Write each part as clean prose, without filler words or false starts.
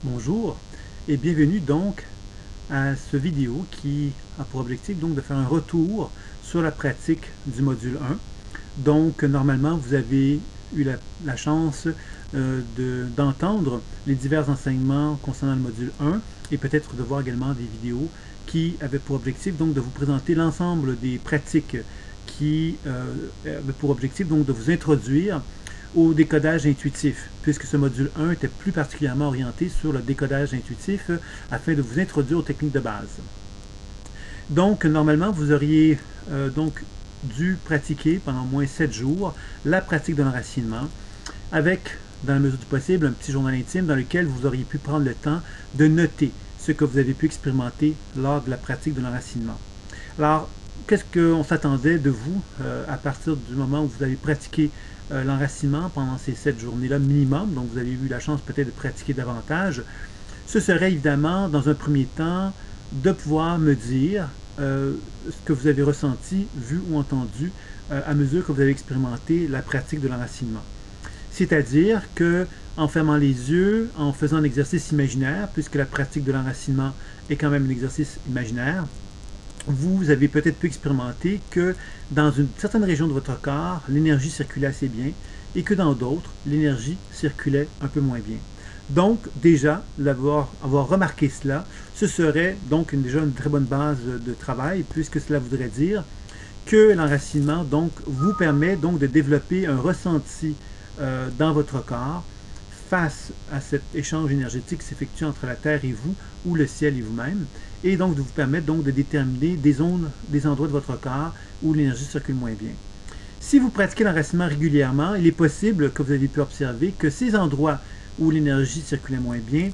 Bonjour et bienvenue donc à cette vidéo qui a pour objectif donc de faire un retour sur la pratique du module 1. Donc normalement vous avez eu la chance d'entendre les divers enseignements concernant le module 1 et peut-être de voir également des vidéos qui avaient pour objectif donc de vous présenter l'ensemble des pratiques qui avaient pour objectif donc de vous introduire au décodage intuitif, puisque ce module 1 était plus particulièrement orienté sur le décodage intuitif afin de vous introduire aux techniques de base. Donc, normalement, vous auriez donc dû pratiquer pendant au moins 7 jours la pratique de l'enracinement avec, dans la mesure du possible, un petit journal intime dans lequel vous auriez pu prendre le temps de noter ce que vous avez pu expérimenter lors de la pratique de l'enracinement. Alors, qu'est-ce qu'on s'attendait de vous à partir du moment où vous avez pratiqué l'enracinement pendant ces 7 journées-là minimum, donc vous avez eu la chance peut-être de pratiquer davantage? Ce serait évidemment, dans un premier temps, de pouvoir me dire ce que vous avez ressenti, vu ou entendu à mesure que vous avez expérimenté la pratique de l'enracinement. C'est-à-dire que en fermant les yeux, en faisant un exercice imaginaire, puisque la pratique de l'enracinement est quand même un exercice imaginaire, vous avez peut-être pu expérimenter que dans une certaine région de votre corps, l'énergie circulait assez bien et que dans d'autres, l'énergie circulait un peu moins bien. Donc, déjà, avoir remarqué cela, ce serait donc déjà une très bonne base de travail, puisque cela voudrait dire que l'enracinement donc, vous permet donc de développer un ressenti dans votre corps face à cet échange énergétique qui s'effectue entre la Terre et vous, ou le ciel et vous-même, et donc de vous permettre donc de déterminer des zones, des endroits de votre corps où l'énergie circule moins bien. Si vous pratiquez l'enracinement régulièrement, il est possible que vous avez pu observer que ces endroits où l'énergie circulait moins bien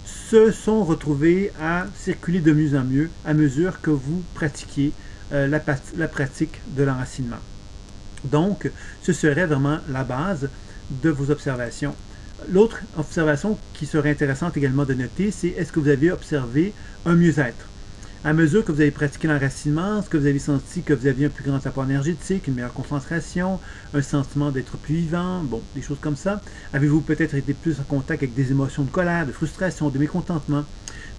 se sont retrouvés à circuler de mieux en mieux à mesure que vous pratiquiez la pratique de l'enracinement. Donc, ce serait vraiment la base de vos observations. L'autre observation qui serait intéressante également de noter, c'est est-ce que vous avez observé un mieux-être? À mesure que vous avez pratiqué l'enracinement, est-ce que vous avez senti que vous aviez un plus grand apport énergétique, une meilleure concentration, un sentiment d'être plus vivant, bon, des choses comme ça? Avez-vous peut-être été plus en contact avec des émotions de colère, de frustration, de mécontentement?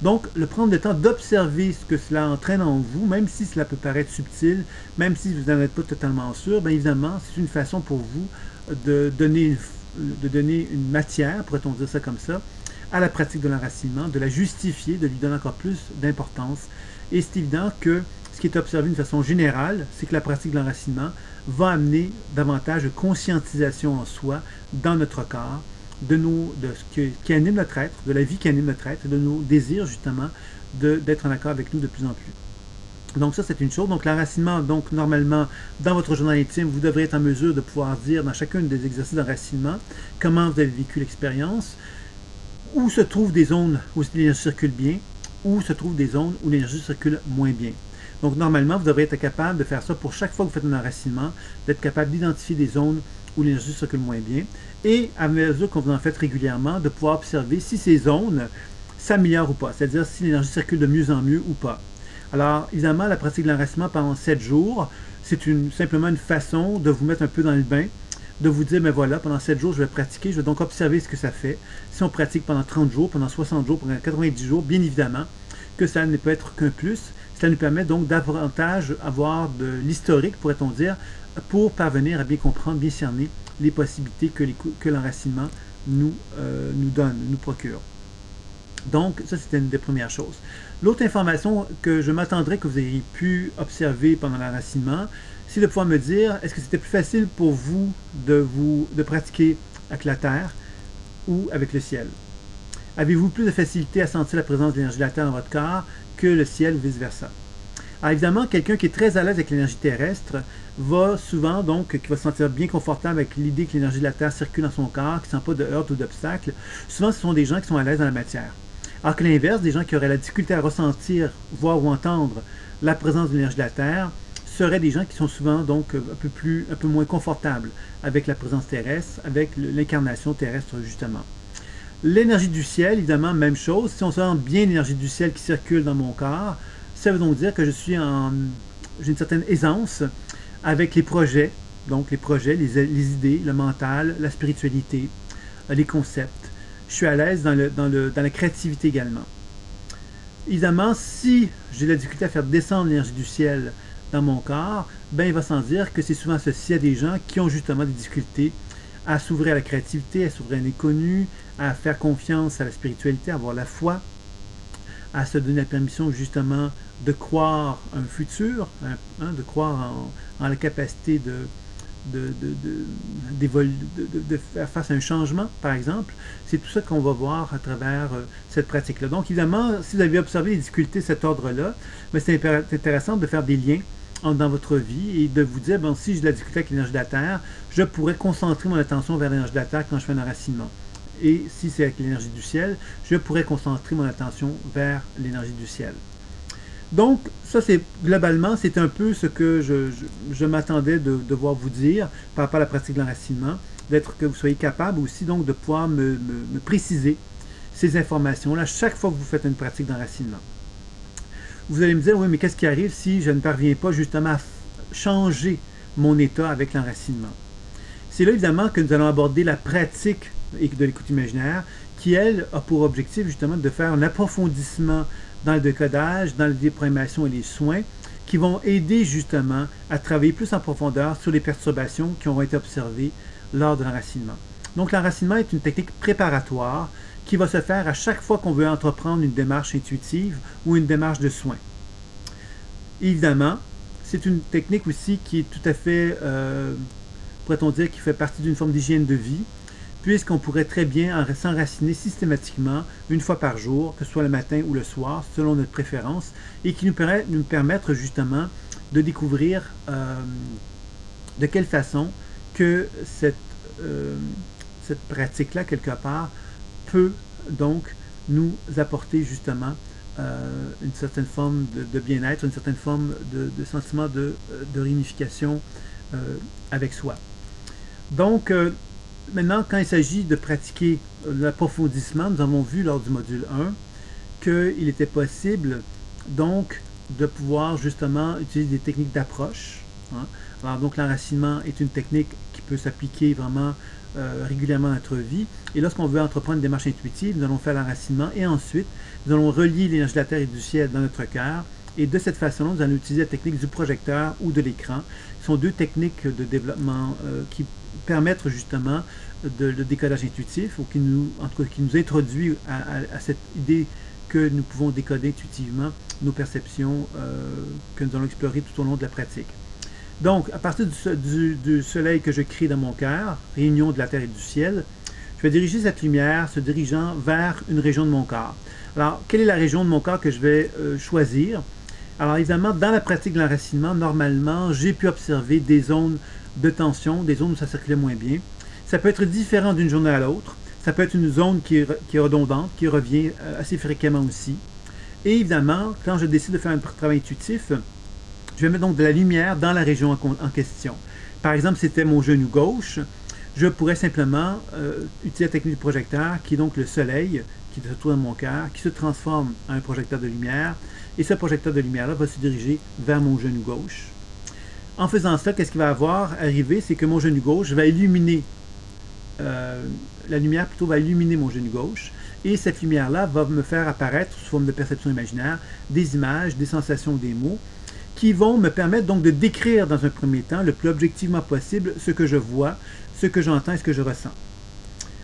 Donc, prendre le temps d'observer ce que cela entraîne en vous, même si cela peut paraître subtil, même si vous n'en êtes pas totalement sûr, bien évidemment, c'est une façon pour vous de donner une matière, pourrait-on dire ça comme ça, à la pratique de l'enracinement, de la justifier, de lui donner encore plus d'importance. Et c'est évident que ce qui est observé d'une façon générale, c'est que la pratique de l'enracinement va amener davantage de conscientisation en soi, dans notre corps, de ce qui anime notre être, de la vie qui anime notre être, de nos désirs justement d'être en accord avec nous de plus en plus. Donc ça, c'est une chose. Donc l'enracinement, donc normalement, dans votre journal intime, vous devrez être en mesure de pouvoir dire dans chacun des exercices d'enracinement comment vous avez vécu l'expérience, où se trouvent des zones où l'énergie circule bien, où se trouvent des zones où l'énergie circule moins bien. Donc normalement, vous devrez être capable de faire ça pour chaque fois que vous faites un enracinement, d'être capable d'identifier des zones où l'énergie circule moins bien, et à mesure que vous en faites régulièrement, de pouvoir observer si ces zones s'améliorent ou pas, c'est-à-dire si l'énergie circule de mieux en mieux ou pas. Alors, évidemment, la pratique de l'enracinement pendant 7 jours, c'est simplement une façon de vous mettre un peu dans le bain, de vous dire, mais voilà, pendant 7 jours, je vais pratiquer, je vais donc observer ce que ça fait. Si on pratique pendant 30 jours, pendant 60 jours, pendant 90 jours, bien évidemment, que ça ne peut être qu'un plus. Cela nous permet donc davantage avoir de l'historique, pourrait-on dire, pour parvenir à bien comprendre, bien cerner les possibilités que l'enracinement nous donne, nous procure. Donc, ça, c'était une des premières choses. L'autre information que je m'attendrais que vous ayez pu observer pendant l'enracinement, c'est de pouvoir me dire, est-ce que c'était plus facile pour vous de pratiquer avec la Terre ou avec le ciel? Avez-vous plus de facilité à sentir la présence de l'énergie de la Terre dans votre corps que le ciel ou vice-versa? Alors évidemment, quelqu'un qui est très à l'aise avec l'énergie terrestre va souvent, donc, qui va se sentir bien confortable avec l'idée que l'énergie de la Terre circule dans son corps, qui ne sent pas de heurts ou d'obstacles. Souvent, ce sont des gens qui sont à l'aise dans la matière. Alors que l'inverse, des gens qui auraient la difficulté à ressentir, voir ou entendre la présence de l'énergie de la Terre, seraient des gens qui sont souvent donc un peu moins confortables avec la présence terrestre, avec l'incarnation terrestre justement. L'énergie du ciel, évidemment, même chose. Si on sent bien l'énergie du ciel qui circule dans mon corps, ça veut donc dire que j'ai une certaine aisance avec les projets, donc les projets, les idées, le mental, la spiritualité, les concepts. je suis à l'aise dans la créativité également. Évidemment, si j'ai de la difficulté à faire descendre l'énergie du ciel dans mon corps, ben il va sans dire que c'est souvent associé à des gens qui ont justement des difficultés à s'ouvrir à la créativité, à s'ouvrir à l'inconnu, à faire confiance à la spiritualité, à avoir la foi, à se donner la permission justement de croire un futur, de croire en la capacité de faire face à un changement, par exemple. C'est tout ça qu'on va voir à travers cette pratique-là. Donc, évidemment, si vous avez observé les difficultés de cet ordre-là, c'est intéressant de faire des liens dans votre vie et de vous dire, bon, si j'ai de la difficulté avec l'énergie de la Terre, je pourrais concentrer mon attention vers l'énergie de la Terre quand je fais un enracinement. Et si c'est avec l'énergie du ciel, je pourrais concentrer mon attention vers l'énergie du ciel. Donc, ça, c'est globalement, c'est un peu ce que je m'attendais de devoir vous dire par rapport à la pratique de l'enracinement, que vous soyez capable aussi donc de pouvoir me préciser ces informations-là chaque fois que vous faites une pratique d'enracinement. Vous allez me dire, oui, mais qu'est-ce qui arrive si je ne parviens pas justement à changer mon état avec l'enracinement? C'est là, évidemment, que nous allons aborder la pratique de l'écoute imaginaire, qui, elle, a pour objectif justement de faire un approfondissement dans le décodage, dans la déprogrammation et les soins, qui vont aider justement à travailler plus en profondeur sur les perturbations qui auront été observées lors de l'enracinement. Donc l'enracinement est une technique préparatoire qui va se faire à chaque fois qu'on veut entreprendre une démarche intuitive ou une démarche de soins. Évidemment, c'est une technique aussi qui est tout à fait, pourrait-on dire, qui fait partie d'une forme d'hygiène de vie, puisqu'on pourrait très bien s'enraciner systématiquement une fois par jour, que ce soit le matin ou le soir, selon notre préférence, et qui nous permettre justement de découvrir de quelle façon que cette pratique-là, quelque part, peut donc nous apporter justement une certaine forme de bien-être, une certaine forme de sentiment de réunification avec soi. Donc, maintenant, quand il s'agit de pratiquer l'approfondissement, nous avons vu lors du module 1 qu'il était possible donc de pouvoir justement utiliser des techniques d'approche. Alors donc l'enracinement est une technique qui peut s'appliquer vraiment régulièrement dans notre vie. Et lorsqu'on veut entreprendre une démarche intuitive, nous allons faire l'enracinement et ensuite nous allons relier l'énergie de la Terre et du ciel dans notre cœur. Et de cette façon-là, nous allons utiliser la technique du projecteur ou de l'écran. Ce sont deux techniques de développement qui permettent justement le décodage intuitif, ou qui nous introduit à cette idée que nous pouvons décoder intuitivement nos perceptions que nous allons explorer tout au long de la pratique. Donc, à partir du soleil que je crée dans mon cœur, réunion de la Terre et du ciel, je vais diriger cette lumière se dirigeant vers une région de mon corps. Alors, quelle est la région de mon corps que je vais choisir? Alors, évidemment, dans la pratique de l'enracinement, normalement, j'ai pu observer des zones de tension, des zones où ça circulait moins bien. Ça peut être différent d'une journée à l'autre. Ça peut être une zone qui est redondante, qui revient assez fréquemment aussi. Et évidemment, quand je décide de faire un travail intuitif, je vais mettre donc de la lumière dans la région en question. Par exemple, si c'était mon genou gauche, je pourrais simplement utiliser la technique du projecteur, qui est donc le soleil, qui se trouve dans mon cœur, qui se transforme en un projecteur de lumière. Et ce projecteur de lumière-là va se diriger vers mon genou gauche. En faisant ça, qu'est-ce qui va arriver? C'est que mon genou gauche va illuminer, la lumière plutôt va illuminer mon genou gauche. Et cette lumière-là va me faire apparaître, sous forme de perception imaginaire, des images, des sensations, des mots, qui vont me permettre donc de décrire dans un premier temps, le plus objectivement possible, ce que je vois, ce que j'entends et ce que je ressens.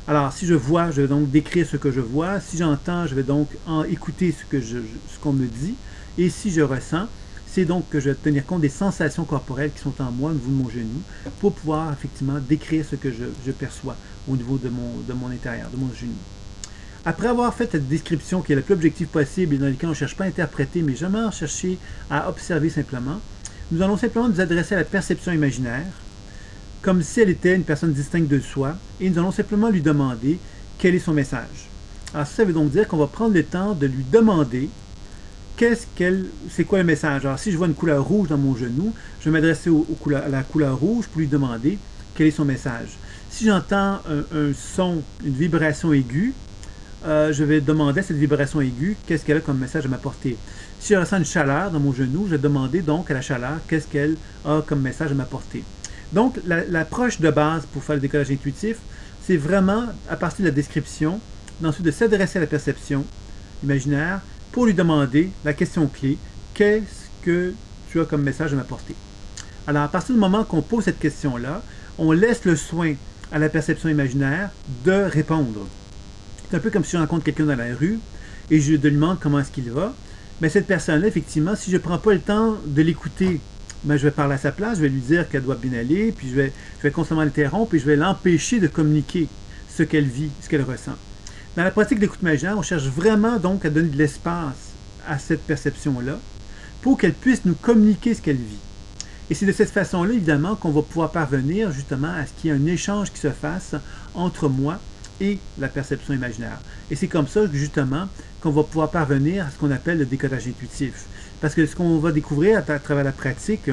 Alors, si je vois, je vais donc décrire ce que je vois. Si j'entends, je vais donc écouter ce qu'on me dit. Et si je ressens, c'est donc que je vais tenir compte des sensations corporelles qui sont en moi, au niveau de mon genou, pour pouvoir effectivement décrire ce que je perçois au niveau de mon intérieur, de mon genou. Après avoir fait cette description qui est la plus objective possible et dans laquelle on ne cherche pas à interpréter, mais jamais à chercher à observer simplement, nous allons simplement nous adresser à la perception imaginaire, comme si elle était une personne distincte de soi, et nous allons simplement lui demander quel est son message. Alors ça veut donc dire qu'on va prendre le temps de lui demander c'est quoi le message. Alors si je vois une couleur rouge dans mon genou, je vais m'adresser à la couleur rouge pour lui demander quel est son message. Si j'entends un son, une vibration aiguë, je vais demander à cette vibration aiguë qu'est-ce qu'elle a comme message à m'apporter. Si je ressens une chaleur dans mon genou, je vais demander donc à la chaleur qu'est-ce qu'elle a comme message à m'apporter. Donc, l'approche de base pour faire le décollage intuitif, c'est vraiment, à partir de la description, ensuite de s'adresser à la perception imaginaire pour lui demander la question clé, qu'est-ce que tu as comme message à m'apporter? Alors, à partir du moment qu'on pose cette question-là, on laisse le soin à la perception imaginaire de répondre. C'est un peu comme si je rencontre quelqu'un dans la rue et je lui demande comment est-ce qu'il va. Mais cette personne-là, effectivement, si je ne prends pas le temps de l'écouter, je vais parler à sa place, je vais lui dire qu'elle doit bien aller, puis je vais constamment l'interrompre et je vais l'empêcher de communiquer ce qu'elle vit, ce qu'elle ressent. Dans la pratique de l'écoute imaginaire, on cherche vraiment donc à donner de l'espace à cette perception-là pour qu'elle puisse nous communiquer ce qu'elle vit. Et c'est de cette façon-là, évidemment, qu'on va pouvoir parvenir justement à ce qu'il y ait un échange qui se fasse entre moi et la perception imaginaire. Et c'est comme ça, justement, qu'on va pouvoir parvenir à ce qu'on appelle le décodage intuitif. Parce que ce qu'on va découvrir à travers la pratique,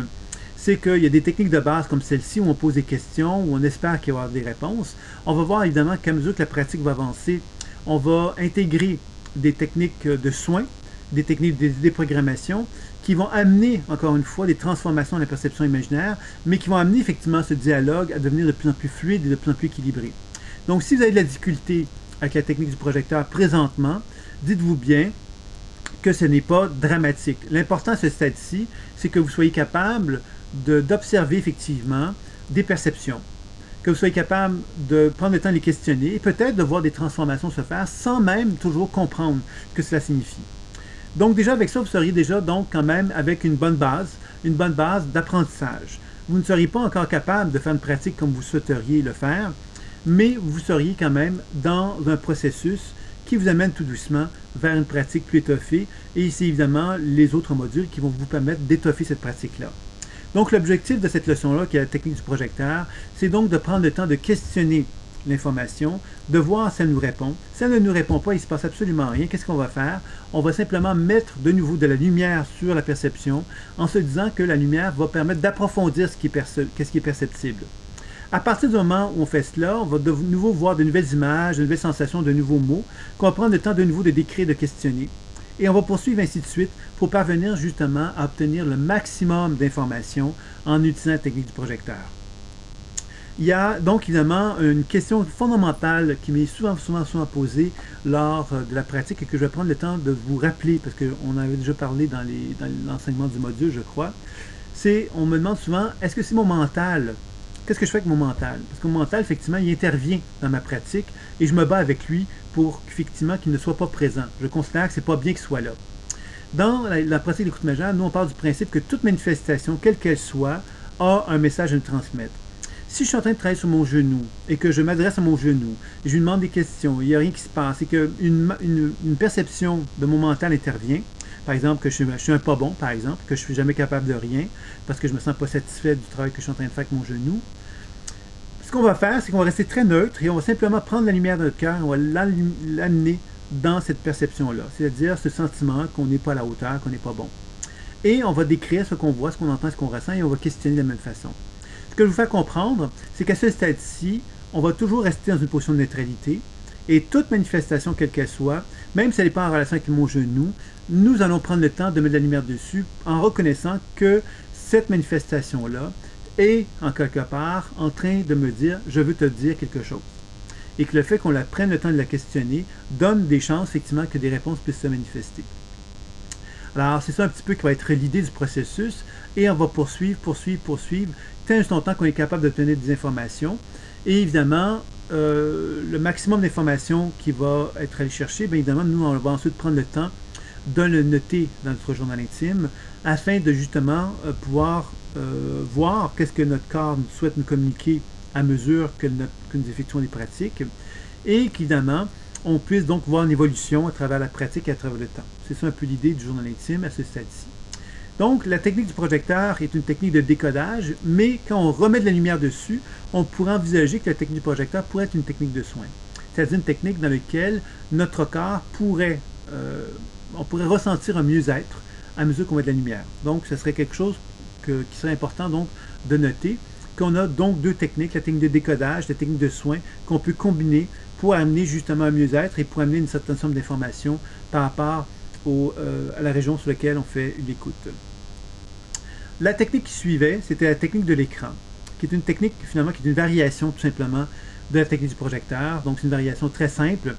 c'est qu'il y a des techniques de base comme celle-ci où on pose des questions, où on espère qu'il va y avoir des réponses. On va voir évidemment qu'à mesure que la pratique va avancer, on va intégrer des techniques de soins, des techniques de déprogrammation qui vont amener, encore une fois, des transformations de la perception imaginaire, mais qui vont amener effectivement ce dialogue à devenir de plus en plus fluide et de plus en plus équilibré. Donc, si vous avez de la difficulté avec la technique du projecteur présentement, dites-vous bien que ce n'est pas dramatique. L'important à ce stade-ci, c'est que vous soyez capable d'observer effectivement des perceptions, que vous soyez capable de prendre le temps de les questionner et peut-être de voir des transformations se faire sans même toujours comprendre ce que cela signifie. Donc déjà avec ça, vous seriez déjà donc quand même avec une bonne base d'apprentissage. Vous ne seriez pas encore capable de faire une pratique comme vous souhaiteriez le faire, mais vous seriez quand même dans un processus qui vous amène tout doucement vers une pratique plus étoffée et c'est évidemment les autres modules qui vont vous permettre d'étoffer cette pratique-là. Donc l'objectif de cette leçon-là, qui est la technique du projecteur, c'est donc de prendre le temps de questionner l'information, de voir si elle nous répond. Si elle ne nous répond pas, il ne se passe absolument rien. Qu'est-ce qu'on va faire? On va simplement mettre de nouveau de la lumière sur la perception en se disant que la lumière va permettre d'approfondir ce qui est perceptible. À partir du moment où on fait cela, on va de nouveau voir de nouvelles images, de nouvelles sensations, de nouveaux mots, qu'on va prendre le temps de nouveau de décrire, de questionner. Et on va poursuivre ainsi de suite pour parvenir justement à obtenir le maximum d'informations en utilisant la technique du projecteur. Il y a donc évidemment une question fondamentale qui m'est souvent posée lors de la pratique et que je vais prendre le temps de vous rappeler parce qu'on avait déjà parlé dans l'enseignement du module, je crois. On me demande souvent, est-ce que c'est mon mental? Qu'est-ce que je fais avec mon mental? Parce que mon mental, effectivement, il intervient dans ma pratique et je me bats avec lui pour effectivement qu'il ne soit pas présent. Je considère que c'est pas bien qu'il soit là. Dans la pratique d'écoute imaginaire, nous on parle du principe que toute manifestation, quelle qu'elle soit, a un message à nous transmettre. Si je suis en train de travailler sur mon genou et que je m'adresse à mon genou, et je lui demande des questions, il n'y a rien qui se passe, et qu'une perception de mon mental intervient, par exemple que je suis un pas bon, par exemple, que je ne suis jamais capable de rien, parce que je ne me sens pas satisfait du travail que je suis en train de faire avec mon genou, ce qu'on va faire, c'est qu'on va rester très neutre et on va simplement prendre la lumière de notre cœur et on va l'amener dans cette perception-là, c'est-à-dire ce sentiment qu'on n'est pas à la hauteur, qu'on n'est pas bon. Et on va décrire ce qu'on voit, ce qu'on entend, ce qu'on ressent et on va questionner de la même façon. Ce que je vous fais comprendre, c'est qu'à ce stade-ci, on va toujours rester dans une position de neutralité et toute manifestation, quelle qu'elle soit, même si elle n'est pas en relation avec mon genou, nous allons prendre le temps de mettre de la lumière dessus en reconnaissant que cette manifestation-là est, en quelque part, en train de me dire « je veux te dire quelque chose ». Et que le fait qu'on la prenne le temps de la questionner donne des chances, effectivement, que des réponses puissent se manifester. Alors, c'est ça un petit peu qui va être l'idée du processus et on va poursuivre, tant juste longtemps qu'on est capable d'obtenir des informations. Et évidemment, le maximum d'informations qui va être allé chercher, bien évidemment, nous, on va ensuite prendre le temps de le noter dans notre journal intime afin de justement pouvoir voir qu'est-ce que notre corps souhaite nous communiquer à mesure que nous effectuons des pratiques et qu'évidemment, on puisse donc voir une évolution à travers la pratique et à travers le temps. C'est ça un peu l'idée du journal intime à ce stade-ci. Donc, la technique du projecteur est une technique de décodage, mais quand on remet de la lumière dessus, on pourrait envisager que la technique du projecteur pourrait être une technique de soin. C'est-à-dire une technique dans laquelle notre corps on pourrait ressentir un mieux-être à mesure qu'on met de la lumière. Donc, ce serait quelque chose qui serait important donc de noter, qu'on a donc deux techniques, la technique de décodage, la technique de soin, qu'on peut combiner pour amener justement un mieux-être et pour amener une certaine somme d'informations par rapport à la région sur laquelle on fait l'écoute. La technique qui suivait, c'était la technique de l'écran, qui est une technique finalement qui est une variation tout simplement de la technique du projecteur. Donc c'est une variation très simple.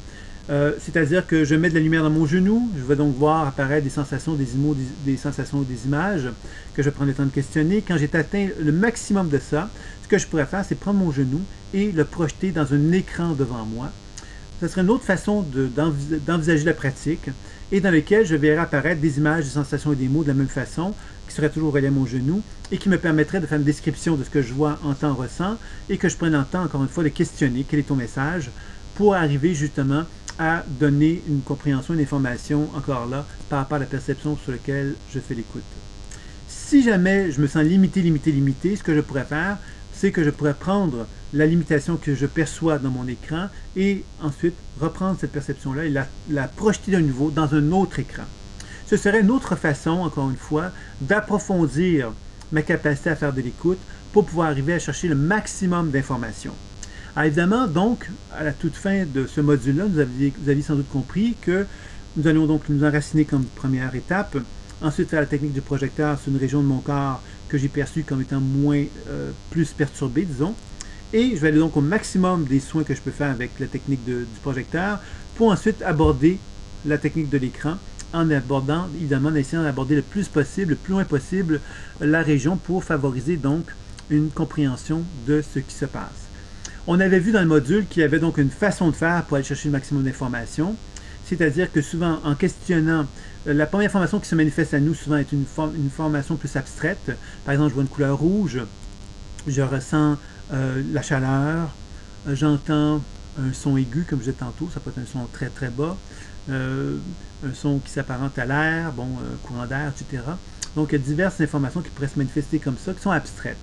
C'est-à-dire que je mets de la lumière dans mon genou, je vais donc voir apparaître des sensations, des sensations, des images que je prends le temps de questionner. Quand j'ai atteint le maximum de ça, ce que je pourrais faire, c'est prendre mon genou et le projeter dans un écran devant moi. Ce serait une autre façon d'envisager la pratique et dans laquelle je verrais apparaître des images, des sensations et des mots de la même façon, qui seraient toujours reliés à mon genou et qui me permettraient de faire une description de ce que je vois, entends, ressens et que je prenne le temps, encore une fois, de questionner quel est ton message pour arriver justement à donner une compréhension, une information, encore là, par rapport à la perception sur laquelle je fais l'écoute. Si jamais je me sens limité, ce que je pourrais faire, c'est que je pourrais prendre la limitation que je perçois dans mon écran et ensuite reprendre cette perception-là et la projeter de nouveau dans un autre écran. Ce serait une autre façon, encore une fois, d'approfondir ma capacité à faire de l'écoute pour pouvoir arriver à chercher le maximum d'informations. Alors évidemment, donc, à la toute fin de ce module-là, vous aviez sans doute compris que nous allons donc nous enraciner comme première étape, ensuite faire la technique du projecteur sur une région de mon corps que j'ai perçue comme étant plus perturbée, disons, et je vais aller donc au maximum des soins que je peux faire avec la technique du projecteur pour ensuite aborder la technique de l'écran en abordant, évidemment, en essayant d'aborder le plus possible, le plus loin possible, la région pour favoriser donc une compréhension de ce qui se passe. On avait vu dans le module qu'il y avait donc une façon de faire pour aller chercher le maximum d'informations, c'est-à-dire que souvent, en questionnant, la première information qui se manifeste à nous souvent est une information plus abstraite. Par exemple, je vois une couleur rouge, je ressens la chaleur, j'entends un son aigu, comme je disais tantôt, ça peut être un son très très bas, un son qui s'apparente à l'air, courant d'air, etc. Donc, il y a diverses informations qui pourraient se manifester comme ça, qui sont abstraites.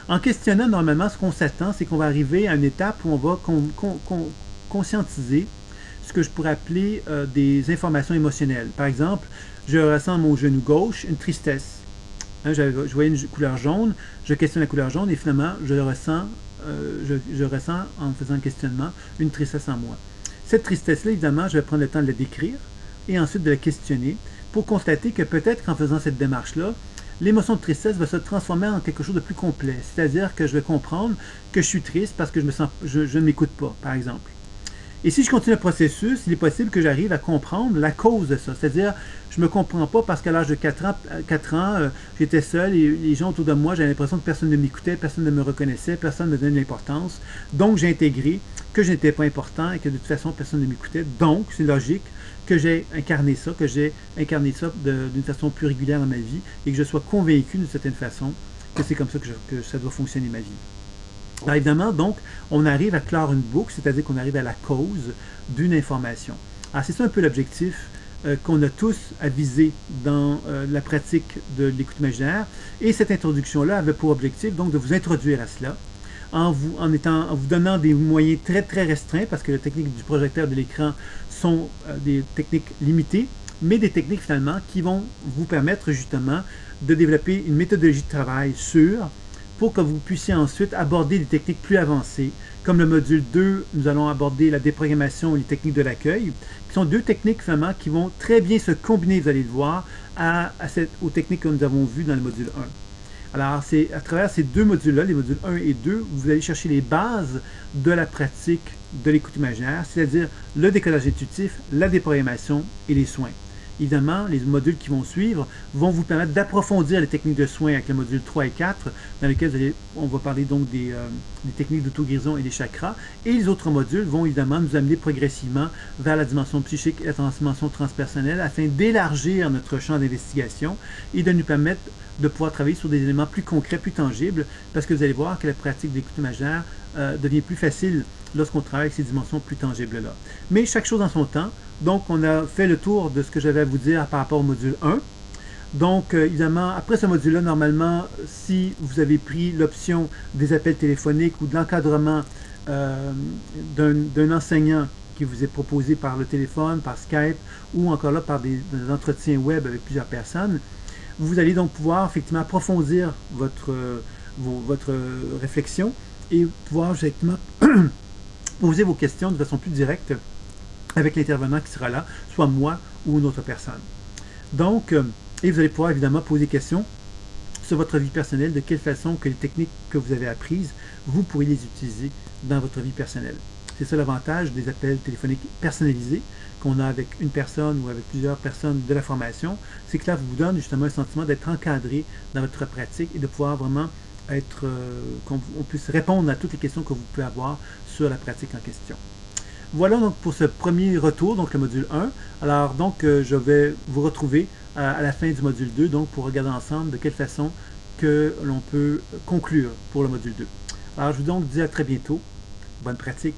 En questionnant, normalement, ce qu'on s'attend, c'est qu'on va arriver à une étape où on va conscientiser ce que je pourrais appeler des informations émotionnelles. Par exemple, je ressens mon genou gauche une tristesse. Hein, je voyais une couleur jaune, je questionne la couleur jaune et finalement, je ressens en faisant le questionnement une tristesse en moi. Cette tristesse-là, évidemment, je vais prendre le temps de la décrire et ensuite de la questionner pour constater que peut-être qu'en faisant cette démarche-là, l'émotion de tristesse va se transformer en quelque chose de plus complet. C'est-à-dire que je vais comprendre que je suis triste parce que je ne m'écoute pas, par exemple. Et si je continue le processus, il est possible que j'arrive à comprendre la cause de ça. C'est-à-dire, je ne me comprends pas parce qu'à l'âge de 4 ans, j'étais seul et les gens autour de moi, j'avais l'impression que personne ne m'écoutait, personne ne me reconnaissait, personne ne me donnait de l'importance. Donc, j'ai intégré que je n'étais pas important et que de toute façon, personne ne m'écoutait. Donc, c'est logique que j'ai incarné ça, d'une façon plus régulière dans ma vie et que je sois convaincu d'une certaine façon que c'est comme ça que ça doit fonctionner ma vie. Alors évidemment, donc, on arrive à clore une boucle, c'est-à-dire qu'on arrive à la cause d'une information. Alors c'est ça un peu l'objectif qu'on a tous à viser dans la pratique de l'écoute imaginaire. Et cette introduction-là avait pour objectif donc de vous introduire à cela en vous donnant des moyens très très restreints, parce que les techniques du projecteur de l'écran sont des techniques limitées, mais des techniques finalement qui vont vous permettre justement de développer une méthodologie de travail sûre pour que vous puissiez ensuite aborder des techniques plus avancées. Comme le module 2, nous allons aborder la déprogrammation et les techniques de l'accueil, qui sont deux techniques finalement qui vont très bien se combiner, vous allez le voir, aux techniques que nous avons vues dans le module 1. Alors, c'est à travers ces deux modules-là, les modules 1 et 2, vous allez chercher les bases de la pratique de l'écoute imaginaire, c'est-à-dire le décodage intuitif, la déprogrammation et les soins. Évidemment, les modules qui vont suivre vont vous permettre d'approfondir les techniques de soins avec le module 3 et 4, dans lesquels on va parler donc des techniques d'auto-guérison et des chakras. Et les autres modules vont évidemment nous amener progressivement vers la dimension psychique et la dimension transpersonnelle afin d'élargir notre champ d'investigation et de nous permettre de pouvoir travailler sur des éléments plus concrets, plus tangibles, parce que vous allez voir que la pratique d'écoute imaginaire devient plus facile lorsqu'on travaille avec ces dimensions plus tangibles-là. Mais chaque chose en son temps. Donc, on a fait le tour de ce que j'avais à vous dire par rapport au module 1. Donc, évidemment, après ce module-là, normalement, si vous avez pris l'option des appels téléphoniques ou de l'encadrement d'un enseignant qui vous est proposé par le téléphone, par Skype, ou encore là par des entretiens web avec plusieurs personnes, vous allez donc pouvoir effectivement approfondir votre réflexion et pouvoir directement poser vos questions de façon plus directe avec l'intervenant qui sera là, soit moi ou une autre personne. Donc, et vous allez pouvoir évidemment poser des questions sur votre vie personnelle, de quelle façon que les techniques que vous avez apprises, vous pourriez les utiliser dans votre vie personnelle. c'est ça l'avantage des appels téléphoniques personnalisés qu'on a avec une personne ou avec plusieurs personnes de la formation, c'est que là, vous donne justement un sentiment d'être encadré dans votre pratique et de pouvoir vraiment être, qu'on puisse répondre à toutes les questions que vous pouvez avoir sur la pratique en question. Voilà donc pour ce premier retour, donc le module 1. Alors donc je vais vous retrouver à la fin du module 2, donc pour regarder ensemble de quelle façon que l'on peut conclure pour le module 2. Alors je vous donc dis à très bientôt. Bonne pratique.